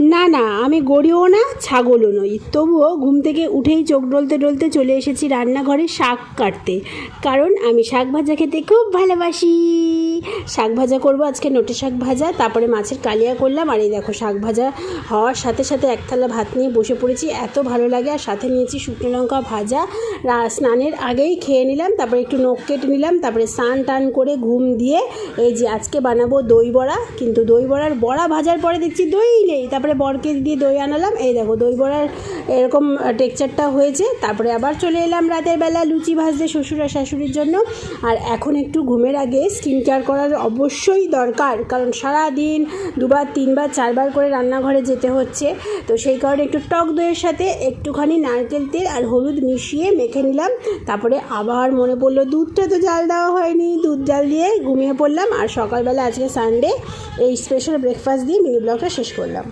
না না, আমি গড়িও না, ছাগলও নই, তবুও ঘুম থেকে উঠেই চোখ ডলতে ডলতে চলে এসেছি রান্নাঘরে শাক কাটতে, কারণ আমি শাক ভাজা খেতে খুব ভালোবাসি। শাক ভাজা করবো আজকে, নোটে শাক ভাজা, তারপরে মাছের কালিয়া করলাম। আর এই দেখো শাক ভাজা হওয়ার সাথে সাথে এক থালা ভাত নিয়ে বসে পড়েছি, এত ভালো লাগে। আর সাথে নিয়েছি শুকনো লঙ্কা ভাজা, স্নানের আগেই খেয়ে নিলাম, তারপরে একটু নখ কেটে নিলাম, তারপরে স্নান টান করে ঘুম দিয়ে এই যে আজকে বানাবো দই বড়া। কিন্তু দই বড়ার বড়া ভাজার পরে দেখছি দই নেই, তারপরে বরকে দিয়ে দই আনালাম। এই দেখো দই বড়ার এরকম টেক্সচারটা হয়েছে। তারপরে আবার চলে এলাম রাতের বেলা লুচি ভাজতে শ্বশুর আর শাশুড়ির জন্য। আর এখন একটু ঘুমের আগে স্কিন কেয়ার করার অবশ্যই দরকার, কারণ সারাদিন দুবার তিনবার চারবার করে রান্নাঘরে যেতে হচ্ছে। তো সেই কারণে একটু টক দইয়ের সাথে একটুখানি নারকেল তেল আর হলুদ মিশিয়ে মেখে নিলাম। তারপরে আবার মনে পড়লো দুধটা তো জাল দেওয়া হয়নি, দুধ জাল দিয়ে ঘুমিয়ে পড়লাম। আর সকালবেলা আজকে সানডে, এই স্পেশাল ব্রেকফাস্ট দিয়ে মিনি ব্লগটা শেষ করলাম।